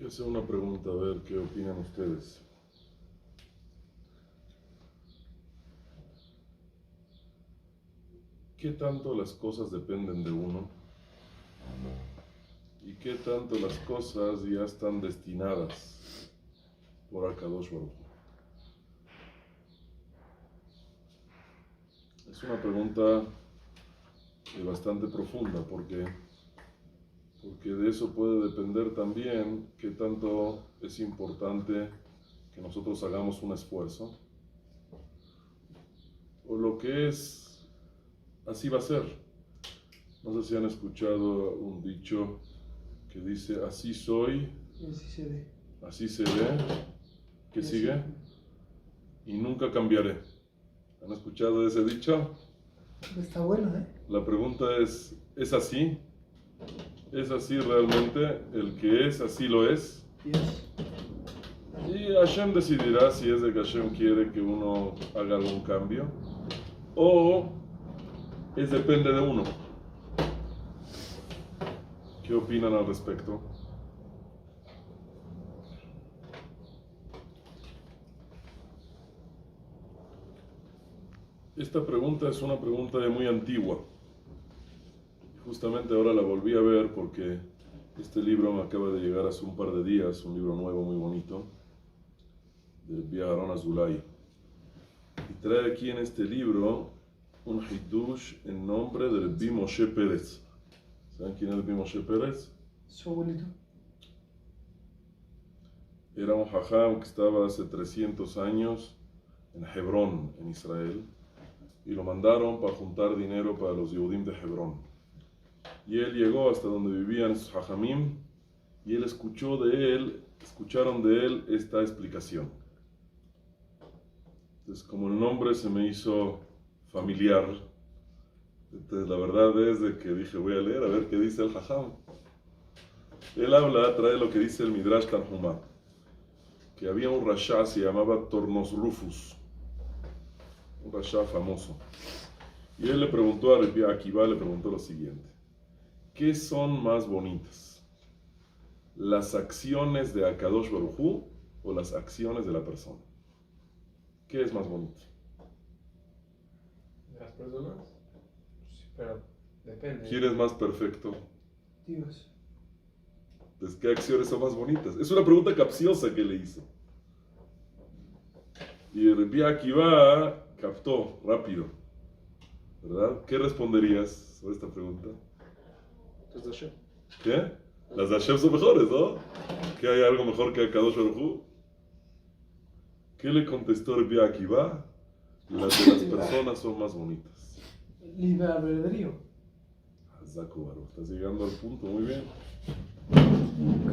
hacer una pregunta, a ver qué opinan ustedes. ¿Qué tanto las cosas dependen de uno? ¿Y qué tanto las cosas ya están destinadas por Akadosh Baruj Hu? Es una pregunta bastante profunda porque de eso puede depender también qué tanto es importante que nosotros hagamos un esfuerzo, o lo que es, así va a ser. No sé si han escuchado un dicho que dice, así soy, así se ve, ¿qué sigue? Y nunca cambiaré. ¿Han escuchado ese dicho? Está bueno, ¿eh? La pregunta ¿es así? ¿Es así realmente? El que es, así lo es. Yes. Y Hashem decidirá si es de que Hashem quiere que uno haga algún cambio, o depende de uno. ¿Qué opinan al respecto? Esta pregunta es una pregunta muy antigua. Justamente ahora la volví a ver porque este libro me acaba de llegar hace un par de días, un libro nuevo muy bonito, de Rabbi Aharon Azulay. Y trae aquí en este libro un hidush en nombre de Rabbi Moshe Pérez. ¿Saben quién es Rabbi Moshe Pérez? Su abuelito. Era un jajam que estaba hace 300 años en Hebrón, en Israel, y lo mandaron para juntar dinero para los Yehudim de Hebrón. Y él llegó hasta donde vivían esos jajamim, y él escucharon de él esta explicación. Entonces, como el nombre se me hizo familiar, entonces la verdad es de que dije, voy a leer a ver qué dice el jajam. Él trae lo que dice el Midrash Tanhumá, que había un rasha, se llamaba Tornos Rufus, un rasha famoso. Y él le preguntó a Rabbi Akiva, le preguntó lo siguiente: ¿qué son más bonitas? ¿Las acciones de Akadosh Baruj Hu o las acciones de la persona? ¿Qué es más bonito? ¿De las personas? Sí, pero depende. ¿Quién es más perfecto? Dios. Pues, ¿qué acciones son más bonitas? Es una pregunta capciosa que le hizo. Y Rabbi Akiva captó rápido, ¿verdad? ¿Qué responderías sobre esta pregunta? Entonces, Hashem. ¿Qué? Las de Hashem son mejores, ¿no? ¿Que hay algo mejor que Akadosh Baruj Hu? ¿Qué le contestó Rabbi Akiva? Las de las personas son más bonitas. Libre albedrío. Zaku Baruch, estás llegando al punto, muy bien.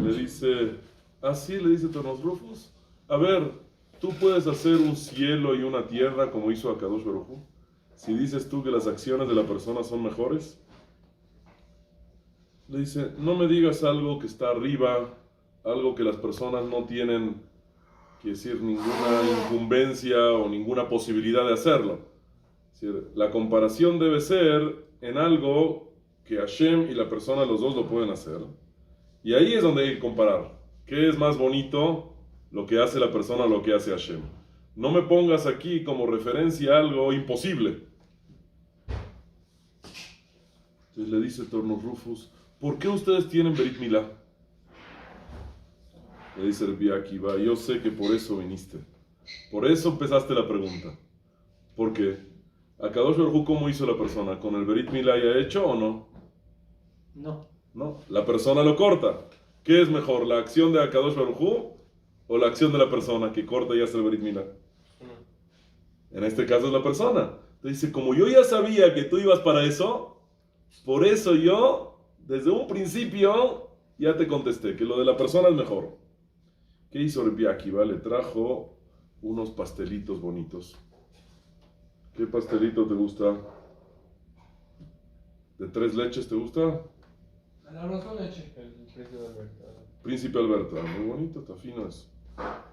Le dice, así le dice Tornos Rufus, a ver, ¿tú puedes hacer un cielo y una tierra como hizo Akadosh Baruj Hu? Si dices tú que las acciones de la persona son mejores. Le dice, no me digas algo que está arriba, algo que las personas no tienen, que decir, ninguna incumbencia o ninguna posibilidad de hacerlo. Es decir, la comparación debe ser en algo que Hashem y la persona, los dos lo pueden hacer. Y ahí es donde hay que comparar. ¿Qué es más bonito? Lo que hace la persona o lo que hace Hashem. No me pongas aquí como referencia algo imposible. Entonces le dice Tornos Rufus, ¿por qué ustedes tienen Berit Milá? Le dice Rabbi Akiva, yo sé que por eso viniste. Por eso empezaste la pregunta. ¿Por qué? Akadosh Baruj Hu, ¿cómo hizo la persona? ¿Con el Berit Milá ya hecho o no? No. No, la persona lo corta. ¿Qué es mejor, la acción de Akadosh Baruj Hu o la acción de la persona que corta y hace el Berit Milá? En este caso es la persona. Entonces dice, como yo ya sabía que tú ibas para eso, por eso yo, desde un principio, ya te contesté que lo de la persona es mejor. ¿Qué hizo Rabbi Akiva? Le trajo unos pastelitos bonitos. ¿Qué pastelito te gusta? ¿De 3 leches te gusta? El arroz con leche. El príncipe de Alberto. Príncipe Alberto, muy bonito, está fino eso.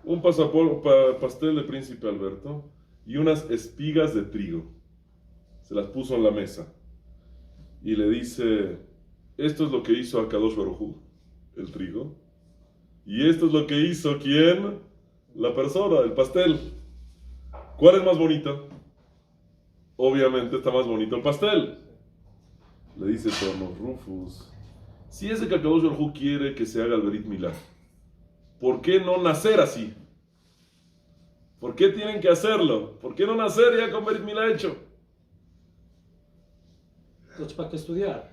Un pastel de Príncipe Alberto y unas espigas de trigo. Se las puso en la mesa. Y le dice, esto es lo que hizo Akadosh Baruj Hu, el trigo. Y esto es lo que hizo, ¿quién? La persona, el pastel. ¿Cuál es más bonito? Obviamente está más bonito el pastel. Le dice Torno Rufus, si es de que Akadosh Baruj Hu quiere que se haga el Berit Milá, ¿por qué no nacer así? ¿Por qué tienen que hacerlo? ¿Por qué no nacer ya con Berit Milá hecho? Entonces, ¿para qué estudiar?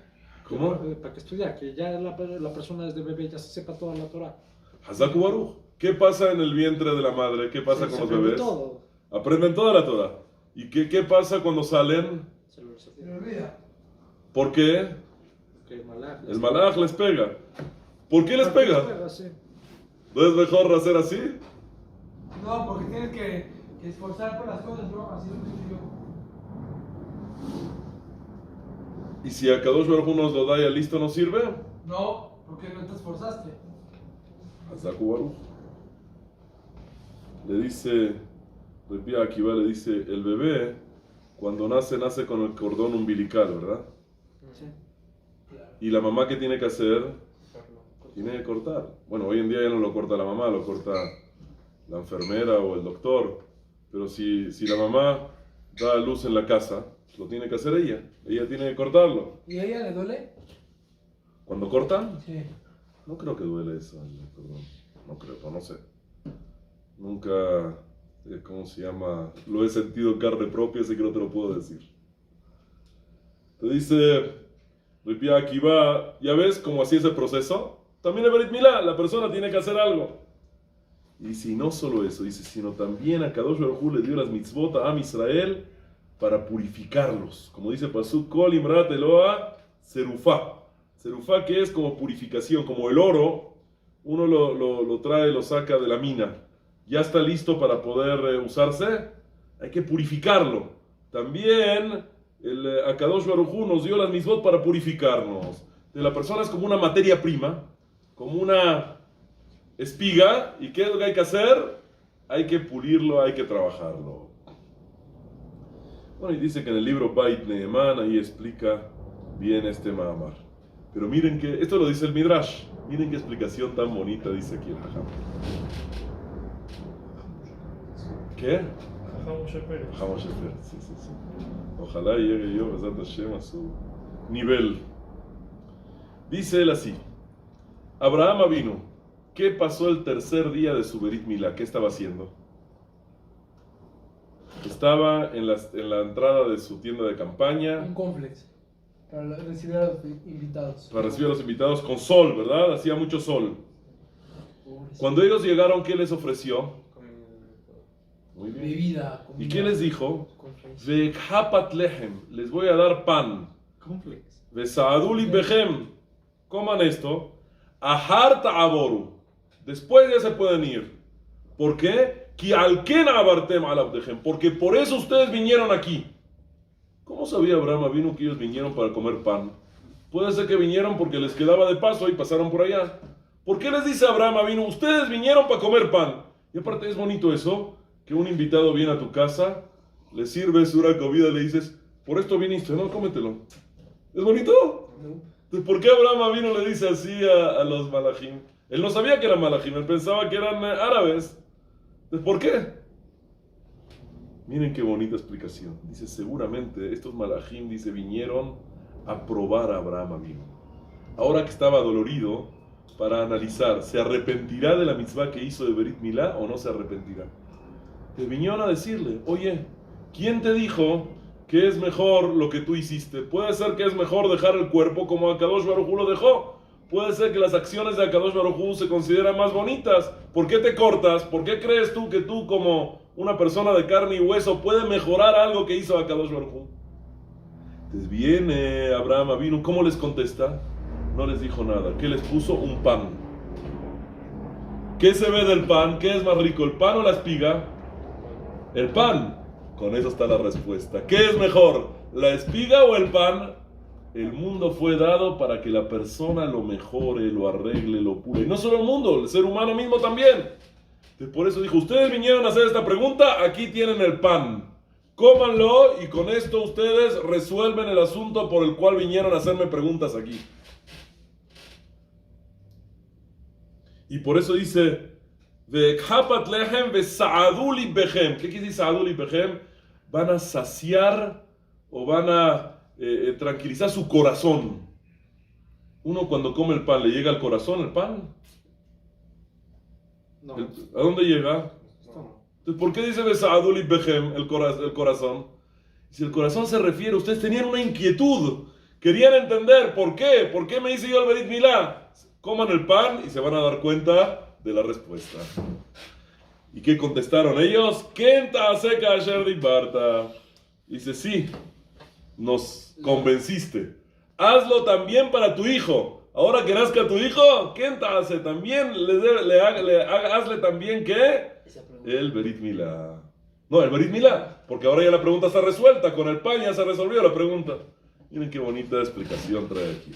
¿Cómo? ¿Para qué estudiar? Que ya la persona desde bebé ya se sepa toda la Torah. Hazaku Baruj. ¿Qué pasa en el vientre de la madre? ¿Qué pasa con Se los aprende bebés? todo. Aprenden toda la Torah. ¿Y qué pasa cuando salen? Se lo Se me olvida. ¿Por qué? Que el malaj. El malaj les pega. ¿Por qué les pega? Sí. ¿No es mejor hacer así? No, porque tienes que esforzar por las cosas, ¿no? Así lo puse yo. ¿Y si a Kadosh Baruj Hu nos lo da ya listo, no sirve? No, porque no te esforzaste. Hazaku Baruj. Le dice, Rabbi Akiva le dice, el bebé cuando nace con el cordón umbilical, ¿verdad? Sí. Y la mamá, ¿qué tiene que hacer? Tiene que cortar. Bueno, hoy en día ya no lo corta la mamá, lo corta la enfermera o el doctor. Pero si la mamá da a luz en la casa, lo tiene que hacer ella. Ella tiene que cortarlo. ¿Y a ella le duele? Cuando cortan, Sí. no creo que duele eso, perdón. No creo, no sé. Nunca, ¿cómo se llama? Lo he sentido en carne propia, así que no te lo puedo decir. Te dice Rabbi Akiva, ¿ya ves cómo así es el proceso? También el Berit Milá, la persona tiene que hacer algo. Y si no solo eso, dice, sino también a Kadosh Baruj Hu le dio las mitzvot a Am Israel para purificarlos. Como dice Pasuk, Kol Imrat Eloa Serufá. Serufá que es como purificación, como el oro, uno lo trae, lo saca de la mina. Ya está listo para poder usarse, hay que purificarlo. También el Akadosh Baruj Hu nos dio las mitzvot para purificarnos. De la persona es como una materia prima, como una espiga, ¿y qué es lo que hay que hacer? Hay que pulirlo, hay que trabajarlo. Bueno, y dice que en el libro Bait Neeman ahí explica bien este Mahamar. Pero miren que, esto lo dice el Midrash, miren qué explicación tan bonita dice aquí el Jajam. ¿Qué? Jajam Moshe Pérez. Jajam Moshe Pérez, sí. Ojalá llegue yo, Besat Hashem, a su nivel. Dice él así, Abraham vino. ¿Qué pasó el tercer día de su Berit Milá? ¿Qué estaba haciendo? Estaba en la entrada de su tienda de campaña Un complex. Para recibir a los invitados. para recibir a los invitados con sol, ¿verdad? Hacía mucho sol. Cuando ellos llegaron, ¿qué les ofreció? Muy bien. Bebida, ¿Y comida. qué les dijo? Cornflakes. Vekhapat lehem, les voy a dar pan. Cornflakes. Vesaaduli behem, coman esto. Ahar ta'aboru, después ya se pueden ir. ¿Por qué? Ki alken abartem alabdehem, porque por eso ustedes vinieron aquí. ¿Cómo sabía Abraham vino que ellos vinieron para comer pan? Puede ser que vinieron porque les quedaba de paso y pasaron por allá. ¿Por qué les dice Abraham vino? Ustedes vinieron para comer pan. Y aparte es bonito eso, que un invitado viene a tu casa, le sirves una comida y le dices, por esto viniste, no, cómetelo. ¿Es bonito? Entonces, ¿por qué Abraham vino le dice así a los malajim? Él no sabía que eran malajim, él pensaba que eran árabes. Entonces, ¿por qué? Miren qué bonita explicación. Dice, seguramente estos malajim, dice, vinieron a probar a Abraham vino. Ahora que estaba dolorido, para analizar, ¿se arrepentirá de la mitzvah que hizo de Berit Milá o no se arrepentirá? Te vinieron a decirle, oye, ¿quién te dijo que es mejor lo que tú hiciste? Puede ser que es mejor dejar el cuerpo como Akadosh Baruj Hu lo dejó. Puede ser que las acciones de Akadosh Baruj Hu se consideran más bonitas. ¿Por qué te cortas? ¿Por qué crees tú que tú como una persona de carne y hueso puede mejorar algo que hizo Akadosh Baruj Hu? Entonces viene Abraham vino, ¿cómo les contesta? No les dijo nada. ¿Qué les puso? Un pan. ¿Qué se ve del pan? ¿Qué es más rico, el pan o la espiga? El pan. Con eso está la respuesta. ¿Qué es mejor, la espiga o el pan? El mundo fue dado para que la persona lo mejore, lo arregle, lo pule. Y no solo el mundo, el ser humano mismo también. Entonces, por eso dijo, ustedes vinieron a hacer esta pregunta, aquí tienen el pan. Cómanlo y con esto ustedes resuelven el asunto por el cual vinieron a hacerme preguntas aquí. Y por eso dice, Ve'khapat lehem ve'sa'adu libechem. ¿Qué quiere decir sa'adu libechem? Van a saciar o van a tranquilizar su corazón. Uno cuando come el pan, ¿le llega al corazón el pan? No. ¿A dónde llega? Esto Entonces, ¿por qué dice Besa'adu libechem el corazón? Si el corazón se refiere, ustedes tenían una inquietud, querían entender por qué me hice yo el Berit Milá. Coman el pan y se van a dar cuenta de la respuesta. ¿Y qué contestaron ellos? Kenta seca ayer dibarta. Dice, sí, nos convenciste. Hazlo también para tu hijo. Ahora que nazca tu hijo, Kenta hace también, hazle también ¿qué? El Berit Milá. No, el Berit Milá, porque ahora ya la pregunta está resuelta, con el pan ya se resolvió la pregunta. Miren qué bonita explicación trae aquí.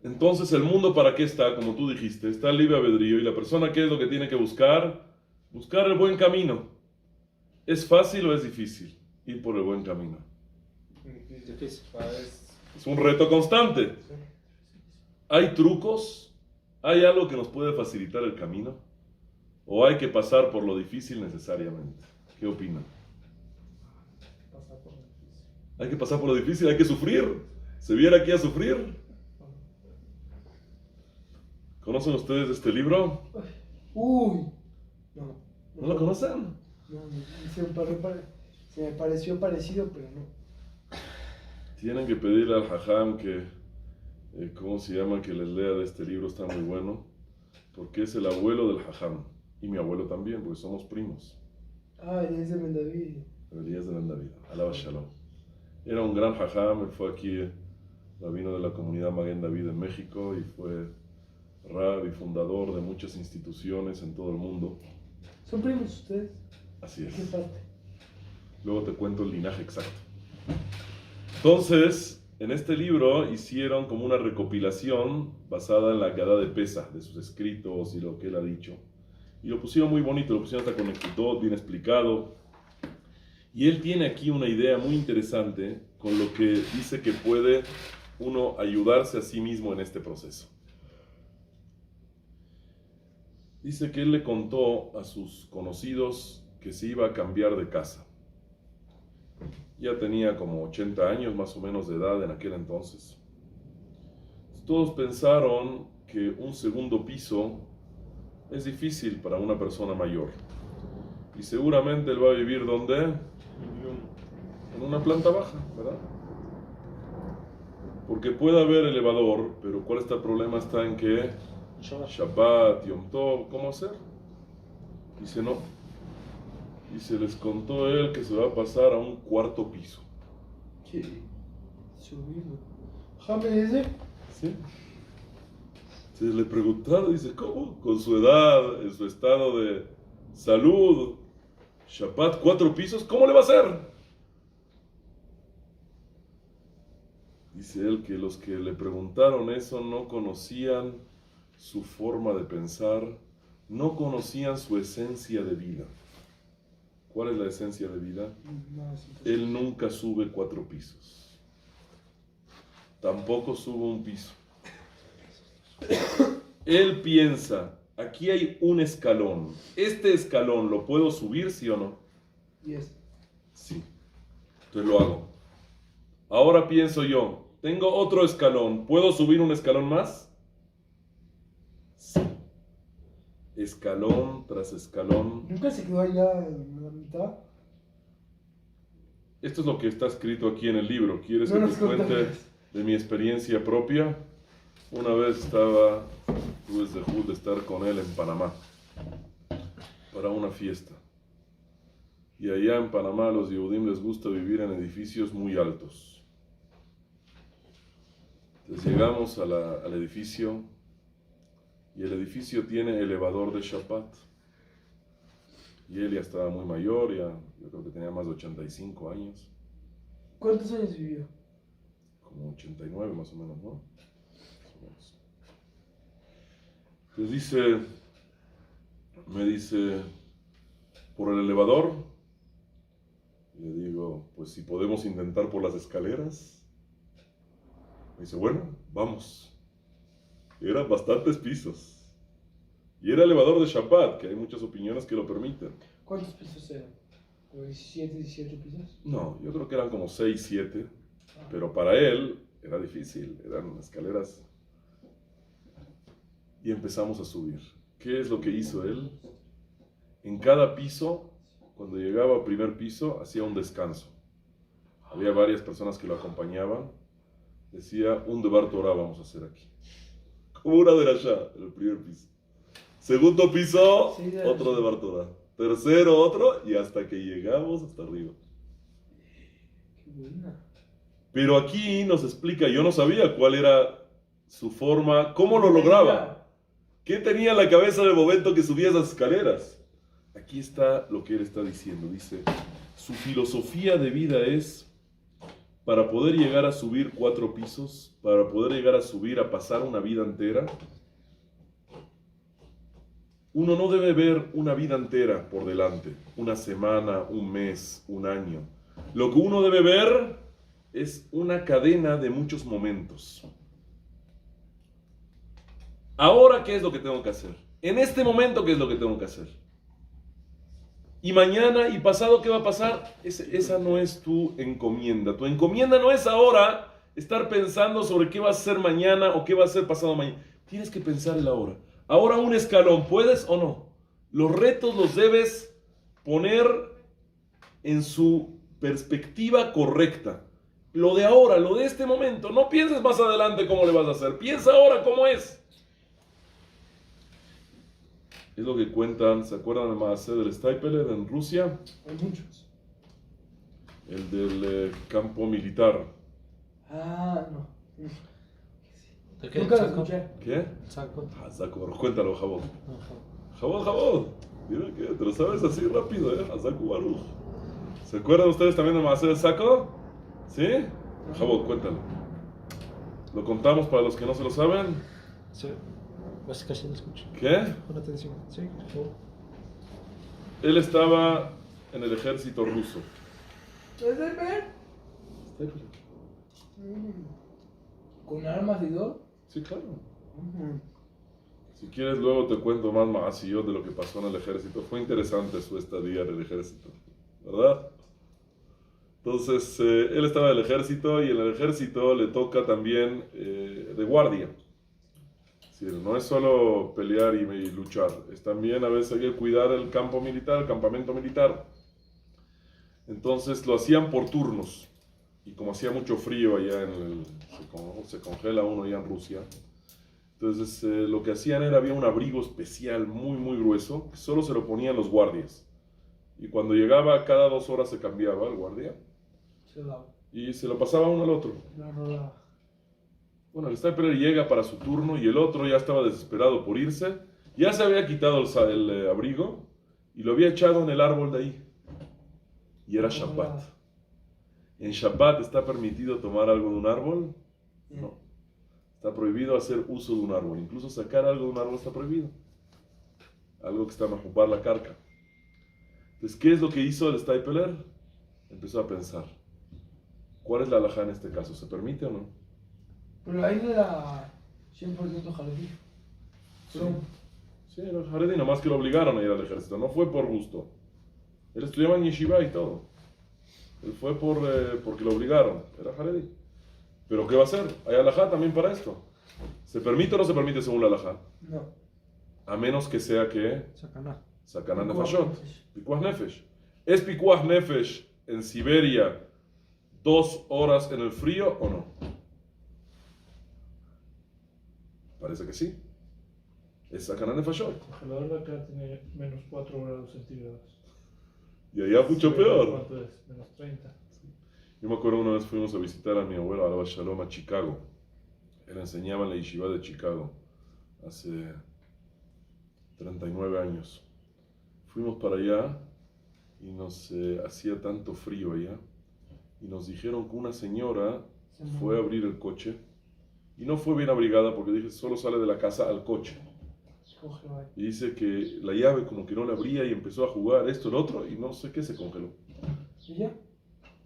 Entonces, ¿el mundo para qué está? Como tú dijiste, está el libre albedrío. ¿Y la persona qué es lo que tiene que buscar? Buscar el buen camino. ¿Es fácil o es difícil ir por el buen camino? difícil. Es un reto constante. ¿Hay trucos? ¿Hay algo que nos puede facilitar el camino? ¿O hay que pasar por lo difícil necesariamente? ¿Qué opinan? Hay que pasar por lo difícil, hay que sufrir. ¿Se viene aquí a sufrir? ¿Conocen ustedes este libro? Uy, no. ¿No lo conocen? No, se me pareció parecido, pero no. Tienen que pedirle al Jajam que, ¿cómo se llama? Que les lea de este libro, está muy bueno. Porque es el abuelo del Jajam. Y mi abuelo también, porque somos primos. Ah, Elías de Ben David. Elías de Ben David, alaba Shalom. Era un gran Jajam, él fue aquí, rabino de la comunidad Maguen David en México y fue rab y fundador de muchas instituciones en todo el mundo. ¿Son primos ustedes? Así ¿Qué es. parte? Luego te cuento el linaje exacto. Entonces, en este libro hicieron como una recopilación basada en la Agadá de Pesach, de sus escritos y lo que él ha dicho. Y lo pusieron muy bonito, lo pusieron hasta con Ekutot, bien explicado. Y él tiene aquí una idea muy interesante con lo que dice que puede uno ayudarse a sí mismo en este proceso. Dice que él le contó a sus conocidos que se iba a cambiar de casa. Ya tenía como 80 años más o menos de edad en aquel entonces. Todos pensaron que un segundo piso es difícil para una persona mayor. Y seguramente él va a vivir ¿dónde? En una planta baja, ¿verdad? Porque puede haber elevador, pero ¿cuál está el problema? Está en que Shabbat, Yom Tov, ¿cómo hacer? Dice no. Y se les contó él que se va a pasar a un cuarto piso. ¿Qué? Subirlo. ¿Jame ese? ¿Sí? Se le preguntaron, dice, ¿cómo? Con su edad, en su estado de salud, Shabbat, 4 pisos, ¿cómo le va a hacer? Dice él que los que le preguntaron eso no conocían su forma de pensar, no conocían su esencia de vida. ¿Cuál es la esencia de vida? Él nunca sube 4 pisos. Tampoco sube un piso. Él piensa, aquí hay un escalón. ¿Este escalón lo puedo subir, sí o no? Yes. Sí. Entonces lo hago. Ahora pienso yo, tengo otro escalón. ¿Puedo subir un escalón más? Sí. Escalón tras escalón. ¿Nunca se quedó allá en la mitad? Esto es lo que está escrito aquí en el libro. ¿Quieres No que nos te cuente contaras. de mi experiencia propia? Una vez tuve de estar con él en Panamá para una fiesta. Y allá en Panamá a los Yehudim les gusta vivir en edificios muy altos. Entonces llegamos al edificio y el edificio tiene elevador de Shabbat. Y él ya estaba muy mayor, yo creo que tenía más de 85 años. ¿Cuántos años vivió? Como 89 más o menos, ¿no? Más o menos. Entonces me dice, ¿por el elevador? Le digo, pues si podemos intentar por las escaleras. Me dice, bueno, vamos. Eran bastantes pisos. Y era elevador de Shabbat, que hay muchas opiniones que lo permiten. ¿Cuántos pisos eran? ¿Como 17, 18 pisos? No, yo creo que eran como 6, 7. Pero para él era difícil, eran escaleras. Y empezamos a subir. ¿Qué es lo que hizo él? En cada piso, cuando llegaba al primer piso, hacía un descanso. Había varias personas que lo acompañaban. Decía, un Devar Torah vamos a hacer aquí. Como una de allá, en el primer piso. Segundo piso, Sí, otro Devar Torah. Tercero, otro, y hasta que llegamos hasta arriba. Qué buena. Pero aquí nos explica, yo no sabía cuál era su forma, cómo lo lograba. ¿Qué tenía en la cabeza en el momento que subía esas escaleras? Aquí está lo que él está diciendo. Dice, su filosofía de vida es, para poder llegar a subir 4 pisos, para poder llegar a subir, a pasar una vida entera, uno no debe ver una vida entera por delante, una semana, un mes, un año. Lo que uno debe ver es una cadena de muchos momentos. Ahora, ¿qué es lo que tengo que hacer? En este momento, ¿qué es lo que tengo que hacer? Y mañana y pasado, ¿qué va a pasar? Esa no es tu encomienda. Tu encomienda no es ahora estar pensando sobre qué va a ser mañana o qué va a ser pasado mañana. Tienes que pensar el ahora. Ahora un escalón, ¿puedes o no? Los retos los debes poner en su perspectiva correcta. Lo de ahora, lo de este momento. No pienses más adelante cómo le vas a hacer. Piensa ahora cómo es. Es lo que cuentan, ¿se acuerdan del Maaseh del Staipeler en Rusia? Hay muchos. El del campo militar. Ah, no. ¿De qué? Nunca lo ¿Saco? escuché. ¿Qué? El saco. Ah, saco, cuéntalo, Jabón. Ajá. Jabón. Mira que te lo sabes así rápido, Hazaku Baruch. ¿Se acuerdan ustedes también del Maaseh del saco? ¿Sí? Jabón, cuéntalo. ¿Lo contamos para los que no se lo saben? Sí. Pues casi no escucho. ¿Qué? Pon atención. Sí, por favor. Él estaba en el ejército ruso. ¿Puedes ver? ¿Con armas y todo? Sí, claro. Si quieres, luego te cuento más yo de lo que pasó en el ejército. Fue interesante su estadía en el ejército, ¿verdad? Entonces, él estaba en el ejército y en el ejército le toca también de guardia. Es decir, no es solo pelear y luchar, es también a veces hay que cuidar el campo militar, el campamento militar. Entonces lo hacían por turnos. Y como hacía mucho frío allá se congela uno allá en Rusia. Entonces lo que hacían era, había un abrigo especial muy muy grueso que solo se lo ponían los guardias. Y cuando llegaba, cada 2 horas se cambiaba el guardia y se lo pasaba uno al otro. Bueno, el sniper llega para su turno y el otro ya estaba desesperado por irse. Ya se había quitado el abrigo y lo había echado en el árbol de ahí. Y era Shabbat. ¿En Shabbat está permitido tomar algo de un árbol? No. Está prohibido hacer uso de un árbol. Incluso sacar algo de un árbol está prohibido. Algo que está mahupar la carca. Entonces, ¿qué es lo que hizo el Staipeler? Empezó a pensar. ¿Cuál es la halajá en este caso? ¿Se permite o no? Pero ahí no era 100% jaladí. Sí, era Haredi, nomás que lo obligaron a ir al ejército. No fue por gusto. Él estudiaba en Yeshiva y todo. Él fue porque lo obligaron. Era Haredi. ¿Pero qué va a hacer? Hay halajá también para esto. ¿Se permite o no se permite según la halajá? No. A menos que sea que... Sacaná. Sacaná nefashot. Pikuach nefesh. ¿Es pikuach nefesh en Siberia 2 horas en el frío o no? Parece que sí. Es sacaná nefashot. El congelador de acá tiene menos 4 grados centígrados. Y allá mucho peor. ¿Cuánto es? Menos 30. Yo me acuerdo una vez fuimos a visitar a mi abuelo Alba Shalom a Chicago. Él enseñaba en la yeshiva de Chicago hace 39 años. Fuimos para allá y nos hacía tanto frío allá. Y nos dijeron que una señora fue a abrir el coche y no fue bien abrigada porque dije solo sale de la casa al coche. Y dice que la llave como que no la abría y empezó a jugar esto, el otro y no sé qué se congeló. ¿Y ya?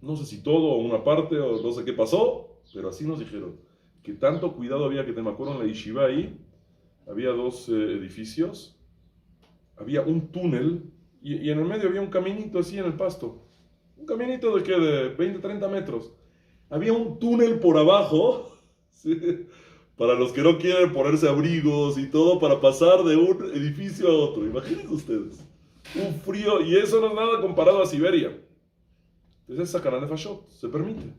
No sé si todo o una parte o no sé qué pasó, pero así nos dijeron. que tanto cuidado había que tener. Me acuerdo en la yeshiva ahí, había dos edificios, había un túnel y en el medio había un caminito así en el pasto. Un caminito de, ¿qué? De 20, 30 metros. Había un túnel por abajo, ¿sí? Para los que no quieren ponerse abrigos y todo, para pasar de un edificio a otro. Imagínense ustedes. Un frío, y eso no es nada comparado a Siberia. Entonces es sacarán de fashot, se permite.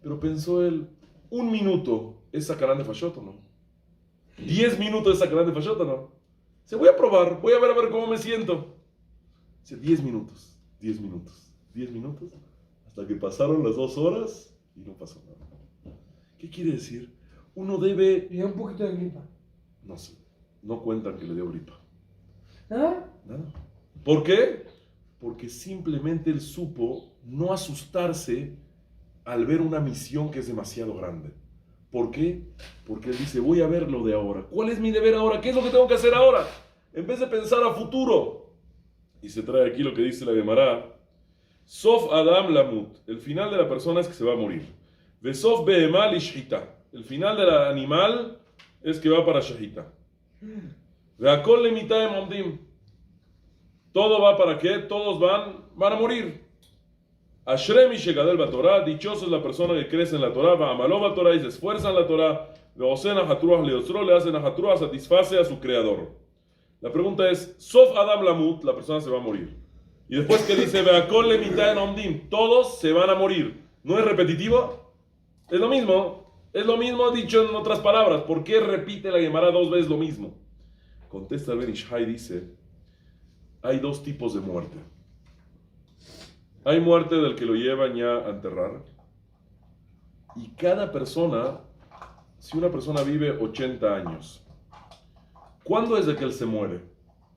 Pero pensó él, un minuto es sacarán de fashot o no. 10 minutos es sacarán de fashot o no. Dice, voy a probar, voy a ver cómo me siento. Dice, 10 minutos, 10 minutos, 10 minutos, hasta que pasaron las 2 horas y no pasó nada. ¿Qué quiere decir? Uno debe... Y un poquito de gripa. No sé, no cuentan que le dio gripa. ¿Nada? Nada. ¿Por qué? Porque simplemente él supo no asustarse al ver una misión que es demasiado grande. ¿Por qué? Porque él dice, voy a ver lo de ahora. ¿Cuál es mi deber ahora? ¿Qué es lo que tengo que hacer ahora? En vez de pensar a futuro. Y se trae aquí lo que dice la Gemara. Sof Adam Lamut. El final de la persona es que se va a morir. Vesof Behemal Ishita. El final del animal es que va para Shahita. Veakol le mitad de Momdim. Todo va para qué? Todos van a morir. Ashremi Shegadel Batorah. Dichoso es la persona que crece en la Torah. Va amaló Batorah y se esfuerza en la Torah. Veosena Hatruah Leosro. Le hacen a Hatruah, satisface a su creador. La pregunta es: Sof Adam Lamut, la persona se va a morir. Y después que dice Veakol le mitad de Momdim. Todos se van a morir. ¿No es repetitivo? Es lo mismo. Es lo mismo dicho en otras palabras. ¿Por qué repite la Gemara 2 veces lo mismo? Contesta el Ben Ishai, dice: hay 2 tipos de muerte. Hay muerte del que lo llevan ya a enterrar. Y cada persona, si una persona vive 80 años, ¿cuándo es de que él se muere?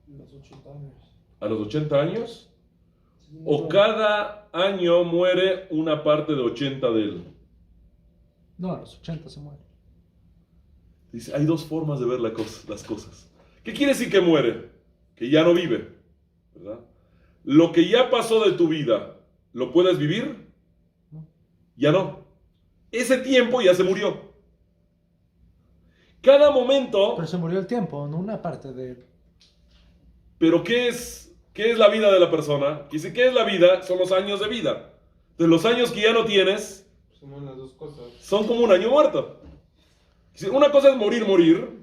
Los 80 años. ¿A los 80 años? ¿O cada año muere una parte de 80 de él? No, a los 80 se muere. Dice, hay 2 formas de ver las cosas. ¿Qué quiere decir que muere? Que ya no vive, ¿verdad? Lo que ya pasó de tu vida, ¿lo puedes vivir? No. Ya no. Ese tiempo ya se murió. Cada momento... Pero se murió el tiempo, no una parte de él. ¿Pero qué es la vida de la persona? Dice, ¿qué es la vida? Son los años de vida. De los años que ya no tienes... Son las 2 cosas. Son como un año muerto. Una cosa es morir,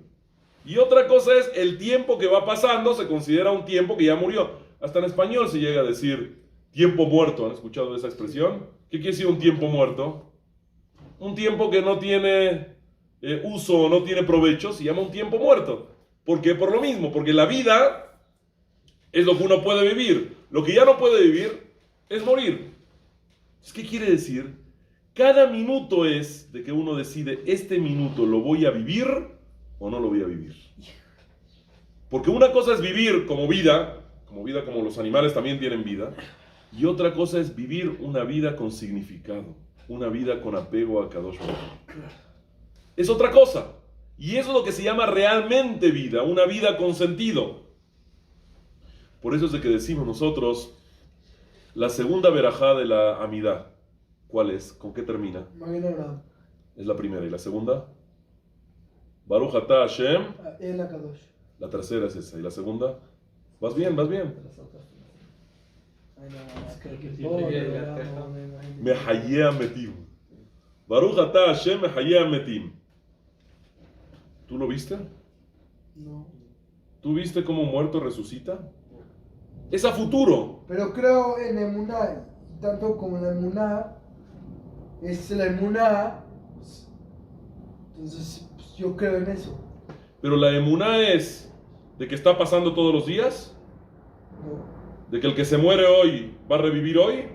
y otra cosa es el tiempo que va pasando, se considera un tiempo que ya murió. Hasta en español se llega a decir tiempo muerto. ¿Han escuchado esa expresión? ¿Qué quiere decir un tiempo muerto? Un tiempo que no tiene uso o no tiene provecho, se llama un tiempo muerto. ¿Por qué? Por lo mismo, porque la vida es lo que uno puede vivir. Lo que ya no puede vivir es morir. ¿Qué quiere decir? Cada minuto es de que uno decide, este minuto lo voy a vivir o no lo voy a vivir. Porque una cosa es vivir como los animales también tienen vida, y otra cosa es vivir una vida con significado, una vida con apego a Kadosh Baruj Hu. Es otra cosa, y eso es lo que se llama realmente vida, una vida con sentido. Por eso es de que decimos nosotros, la segunda verajá de la Amidá, ¿cuál es? ¿Con qué termina? Magen Abraham. Es la primera. ¿Y la segunda? Baruch atah Hashem. El Akadosh. La tercera es esa. ¿Y la segunda? Vas bien, vas bien. Ay, no, Es que qué sí, pobre, llegué a no, Teja. no, me imagino. Mehayea metim. Baruch atah Hashem mehayea metim. ¿Tú lo viste? No. ¿Tú viste cómo un muerto resucita? Es a futuro. Pero creo en Emuná, tanto como en la Emuná, es la Emuná, pues, entonces pues, yo creo en eso. Pero la emuná es de que está pasando todos los días, No, de que el que se muere hoy va a revivir hoy,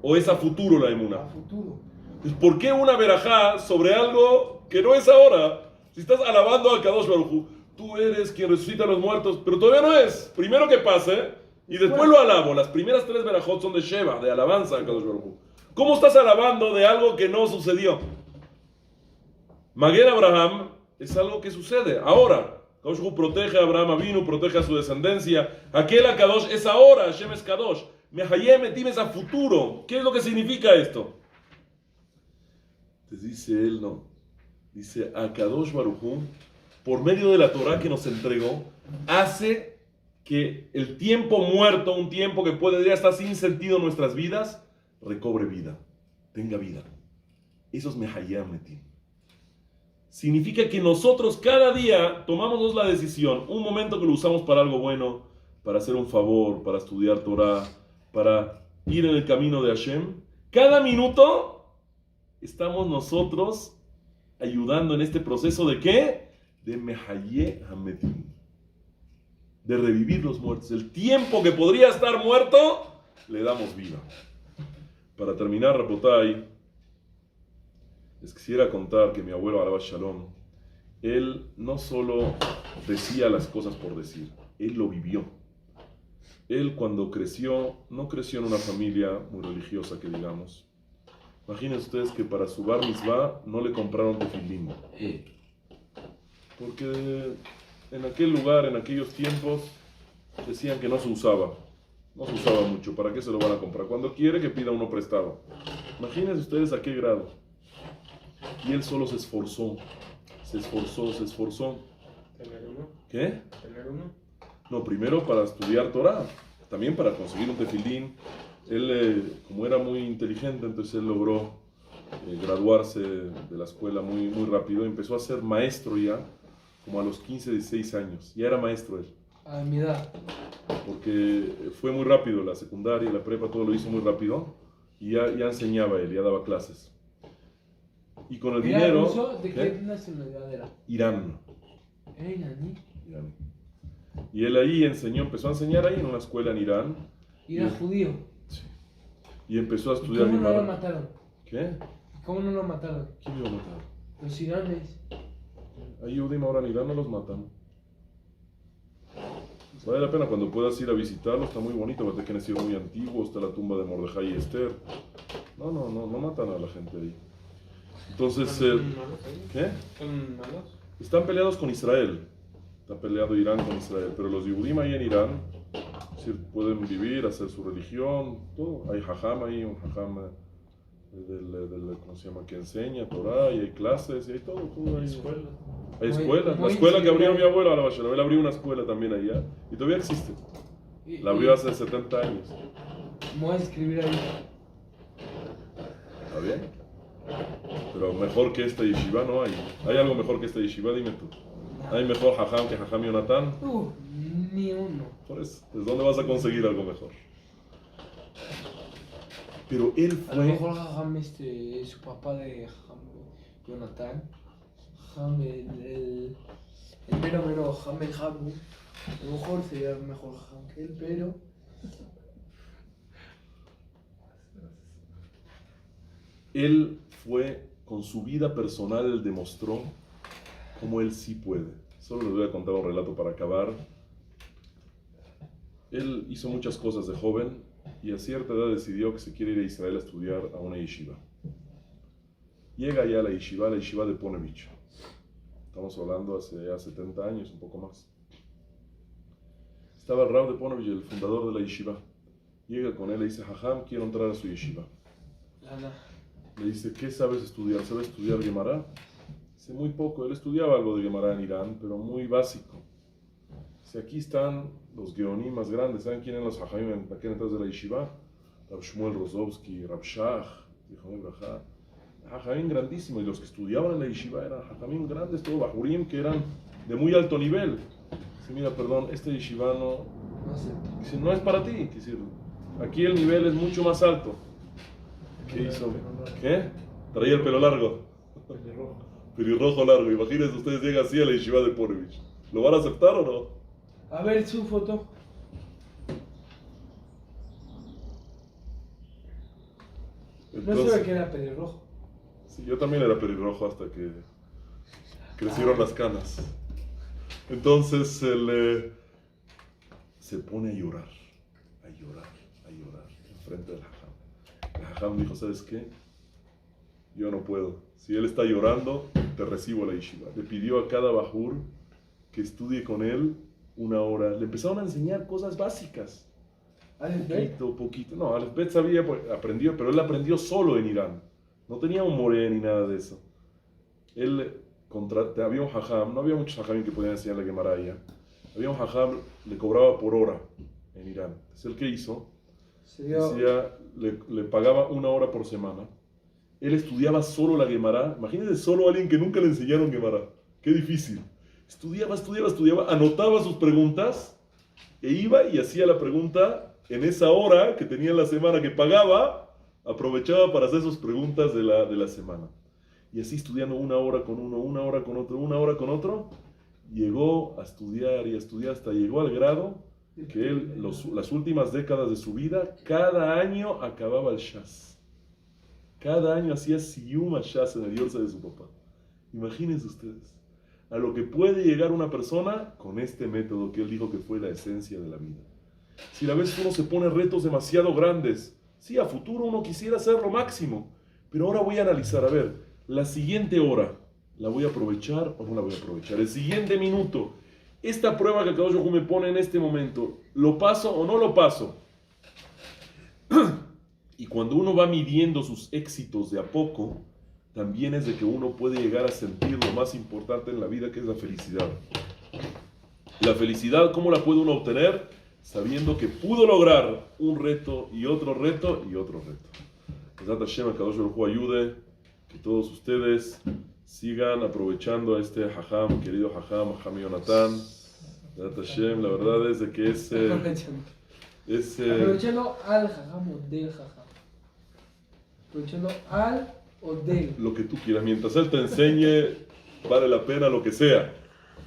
o es a futuro la emuná. a futuro. Entonces, ¿por qué una verajá sobre algo que no es ahora? Si estás alabando al Kadosh Baruj Hu, tú eres quien resucita a los muertos, pero todavía no es. Primero que pase, y después lo alabo. Las primeras 3 verajot son de Sheva, de alabanza al Kadosh Baruj Hu. ¿Cómo estás alabando de algo que no sucedió? Magen Abraham es algo que sucede ahora. Kadosh Baruj Hu protege a Abraham Avinu, protege a su descendencia. Aquel a Kadosh es ahora, Hashem es Kadosh. Mehayem etim es a futuro. ¿Qué es lo que significa esto? Te dice él, no. Dice, Akadosh Baruj Hu, por medio de la Torah que nos entregó, hace que el tiempo muerto, un tiempo que puede ya estar sin sentido en nuestras vidas, recobre vida, tenga vida. Eso es Mehayam Metim. Significa que nosotros cada día tomamos la decisión, un momento que lo usamos para algo bueno, para hacer un favor, para estudiar Torah, para ir en el camino de Hashem. Cada minuto estamos nosotros ayudando en este proceso de ¿qué? De Mehaye Hamedim, de revivir los muertos. El tiempo que podría estar muerto, le damos vida. Para terminar, Rabotai, les quisiera contar que mi abuelo Alaba Shalom, él no solo decía las cosas por decir, él lo vivió. Él cuando creció, no creció en una familia muy religiosa que digamos. Imaginen ustedes que para su bar mitzvah no le compraron tefilín. Porque en aquel lugar, en aquellos tiempos, decían que no se usaba. No se usaba mucho. ¿Para qué se lo van a comprar? Cuando quiere que pida uno prestado. Imagínense ustedes a qué grado. Y él solo se esforzó. Se esforzó, se esforzó. ¿Tener uno? ¿Qué? ¿Tener uno? No, primero para estudiar Torah. También para conseguir un tefilín. Él, como era muy inteligente, entonces él logró graduarse de la escuela muy, muy rápido. Empezó a ser maestro ya, como a los 15, 16 años. Ya era maestro él. A mi edad. Porque fue muy rápido, la secundaria, la prepa, todo lo hizo muy rápido. Y ya enseñaba él, ya daba clases. Y con el ¿Era dinero... ruso? ¿De qué ¿Qué? nacionalidad era? Irán. ¿Iraní? Irán. Y él ahí empezó a enseñar ahí en una escuela en Irán. ¿Y era judío? Sí. Y empezó a ¿Y estudiar cómo no lo Gemara. mataron? ¿Qué? ¿Cómo no lo mataron? ¿Quién iba a matar? Los iranes. A Yehudim ahora en Irán no los matan. Vale la pena cuando puedas ir a visitarlo, está muy bonito, va a tener que sido muy antiguo, está la tumba de Mordejai y Esther. No matan a la gente ahí. Entonces, ¿Son malos ahí? ¿qué? ¿Son malos? Están peleados con Israel. Está peleado Irán con Israel, pero los Yehudim ahí en Irán, es decir, pueden vivir, hacer su religión, todo. Hay hajam ahí, un hajam ¿cómo se llama? Que enseña Torah, y hay clases, y hay todo ahí. Escuela. Hay escuela, Muy la escuela que abrió mi civil. abuelo, Alaba Shalom, él abrió una escuela también allá, y todavía existe. La abrió hace 70 años. Me voy a escribir ahí. ¿Está bien? Pero mejor que esta yeshiva no hay. ¿Hay algo mejor que esta yeshiva? Dime tú. ¿Hay mejor hajam que hajam Yonatán? Ni uno. Por eso, ¿desde dónde vas a conseguir algo mejor? Pero él A lo fue... mejor Jajam, su papá de Jajam, Jonathan. Jajam, el mero Jajam el Jamu. A lo mejor sería mejor Jajam que él, pero... Él fue, con su vida personal, él demostró cómo él sí puede. Solo les voy a contar un relato para acabar. Él hizo muchas cosas de joven y a cierta edad decidió que se quiere ir a Israel a estudiar a una yeshiva. Llega ya a la yeshiva de Ponevich. Estamos hablando hace ya 70 años, un poco más. Estaba el Rab de Ponevich, el fundador de la yeshiva. Llega con él y dice, Jajam, quiero entrar a su yeshiva. Le dice, ¿qué sabes estudiar? ¿Sabes estudiar Gemara? Dice, muy poco. Él estudiaba algo de Gemara en Irán, pero muy básico. Dice, aquí están los Geonim más grandes. ¿Saben quién eran los Jajamim en aquel entonces de la yeshiva? Rab Shmuel Rozovsky, Rab Shach, Jajamim grandísimos. Y los que estudiaban en la yeshiva eran Jajamim grandes, todo Bajurim, que eran de muy alto nivel. Dice, mira, perdón, este yeshiva dice, no es para ti. Dice, aquí el nivel es mucho más alto. ¿Qué hizo? ¿Qué? Traía el pelo largo. Pelirrojo. Pelirrojo largo. Imagínense, ustedes llegan así a la yeshiva de Ponevich. ¿Lo van a aceptar o no? A ver su foto. No sabía que era pelirrojo. Sí, yo también era pelirrojo hasta que crecieron las canas. Entonces él se pone a llorar, enfrente del hajam. El hajam dijo, ¿sabes qué? Yo no puedo. Si él está llorando, te recibo a la yeshiva. Le pidió a cada bajur que estudie con él 1 hora. Le empezaron a enseñar cosas básicas. Poquito. No, Aleph Bet aprendió, pero él aprendió solo en Irán. No tenía un moré ni nada de eso. había un hajam, no había muchos hajamim que podían enseñar la Gemara allá. Había un hajam, le cobraba por hora en Irán. Es el que hizo, decía, le pagaba 1 hora por semana. Él estudiaba solo la Gemara. Imagínense solo a alguien que nunca le enseñaron Gemara. Qué difícil. Estudiaba, anotaba sus preguntas e iba y hacía la pregunta en esa hora que tenía en la semana que pagaba, aprovechaba para hacer sus preguntas de la semana. Y así estudiando 1 hora con uno, 1 hora con otro, 1 hora con otro, llegó a estudiar y a estudiar hasta llegó al grado que él, las últimas décadas de su vida, cada año acababa el Shas. Cada año hacía Siyum Shas en el Yorza de su papá. Imagínense ustedes a lo que puede llegar una persona con este método que él dijo que fue la esencia de la vida. Si a veces uno se pone retos demasiado grandes, sí, a futuro uno quisiera hacer lo máximo, pero ahora voy a analizar, a ver, la siguiente hora, ¿la voy a aprovechar o no la voy a aprovechar? El siguiente minuto, esta prueba que Akadosh Baruj Hu me pone en este momento, ¿lo paso o no lo paso? Y cuando uno va midiendo sus éxitos de a poco, también es de que uno puede llegar a sentir lo más importante en la vida, que es la felicidad. La felicidad, ¿cómo la puede uno obtener? Sabiendo que pudo lograr un reto y otro reto y otro reto. Besat Hashem, Akadosh Baruj Hu ayude, que todos ustedes sigan aprovechando a este Jajam, querido Jajam Yonatán. Besat Hashem, la verdad es de que aprovechando al jajam o del jajam. Aprovechando al o del. Lo que tú quieras, mientras él te enseñe, vale la pena lo que sea.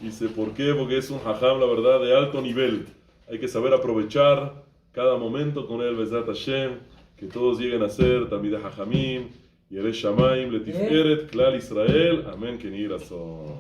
Dice, ¿por qué? Porque es un Jajam, la verdad, de alto nivel. Hay que saber aprovechar cada momento con él, Besat Hashem, que todos lleguen a ser Talmidei Jajamim, Yerei Shamayim, Letiferet, Klal Israel, amén, que ni razón.